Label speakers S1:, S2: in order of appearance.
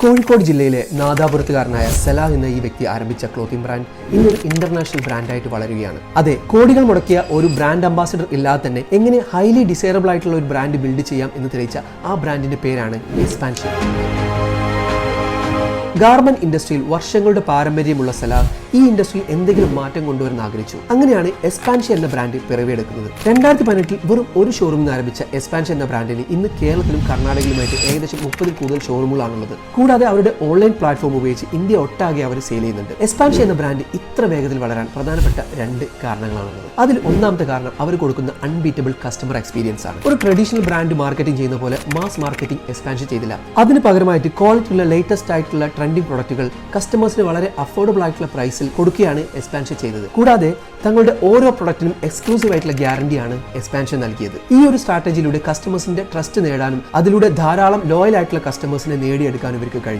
S1: കോഴിക്കോട് ജില്ലയിലെ നാദാപുരത്തുകാരനായ സലാഹ് എന്ന ഈ വ്യക്തി ആരംഭിച്ച ക്ലോത്തിംഗ് ബ്രാൻഡ് ഇന്നൊരു ഇന്റർനാഷണൽ ബ്രാൻഡായിട്ട് വളരുകയാണ്. അതെ, കോടികൾ മുടക്കിയ ഒരു ബ്രാൻഡ് അംബാസിഡർ ഇല്ലാതെ തന്നെ എങ്ങനെ ഹൈലി ഡിസൈറബിൾ ആയിട്ടുള്ള ഒരു ബ്രാൻഡ് ബിൽഡ് ചെയ്യാം എന്ന് തെളിയിച്ച ആ ബ്രാൻഡിന്റെ പേരാണ് എക്സ്പാൻഷൻ. ഗാർമെന്റ് ഇൻഡസ്ട്രിയിൽ വർഷങ്ങളുടെ പാരമ്പര്യമുള്ള സലാഹ് ഈ ഇൻഡസ്ട്രിയിൽ എന്തെങ്കിലും മാറ്റം കൊണ്ടുവരാൻ ആഗ്രഹിച്ചു. അങ്ങനെയാണ് എക്സ്പാൻഷൻ എന്ന ബ്രാൻഡ് പിറവിയെടുക്കുന്നത്. 2018 വെറും ഒരു ഷോറൂമിൽ നിന്ന് ആരംഭിച്ച എക്സ്പാൻഷൻ എന്ന ബ്രാൻഡിന് ഇന്ന് കേരളത്തിലും കർണാടകയിലുമായിട്ട് ഏകദേശം 30 കൂടുതൽ ഷോറൂമുകളാണുള്ളത്. കൂടാതെ അവരുടെ ഓൺലൈൻ പ്ലാറ്റ്ഫോം ഉപയോഗിച്ച് ഇന്ത്യ ഒട്ടാകെ അവർ സെയിൽ ചെയ്യുന്നുണ്ട്. എക്സ്പാൻഷൻ എന്ന ബ്രാൻഡ് ഇത്ര വേഗത്തിൽ വളരാൻ പ്രധാനപ്പെട്ട 2 കാരണങ്ങളാണുള്ളത്. അതിൽ ഒന്നാമത്തെ കാരണം അവർ കൊടുക്കുന്ന അൺബീറ്റബിൾ കസ്റ്റമർ എക്സ്പീരിയൻസ് ആണ്. ഒരു ട്രഡീഷണൽ ബ്രാൻഡ് മാർക്കറ്റിംഗ് ചെയ്യുന്ന പോലെ മാസ് മാർക്കറ്റിംഗ് എക്സ്പാൻഷൻ ചെയ്തില്ല. അതിന് പകരമായിട്ട് ക്വാളിറ്റിയുള്ള ലേറ്റസ്റ്റ് ആയിട്ടുള്ള ട്രെൻഡിംഗ് പ്രൊഡക്റ്റുകൾ കസ്റ്റമേഴ്സിന് വളരെ അഫോർഡബിൾ ആയിട്ടുള്ള പ്രൈസിൽ കൊടുക്കുകയാണ് എക്സ്പാൻഷൻ ചെയ്തത്. കൂടാതെ തങ്ങളുടെ ഓരോ പ്രൊഡക്റ്റിനും എക്സ്ക്ലൂസീവ് ആയിട്ടുള്ള ഗ്യാരണ്ടിയാണ് എക്സ്പാൻഷൻ നൽകിയത്. ഈ ഒരു സ്ട്രാറ്റജിയിലൂടെ കസ്റ്റമേഴ്സിന്റെ ട്രസ്റ്റ് നേടാനും അതിലൂടെ ധാരാളം ലോയൽ ആയിട്ടുള്ള കസ്റ്റമേഴ്സിനെ നേടിയെടുക്കാനും ഇവർക്ക് കഴിഞ്ഞു.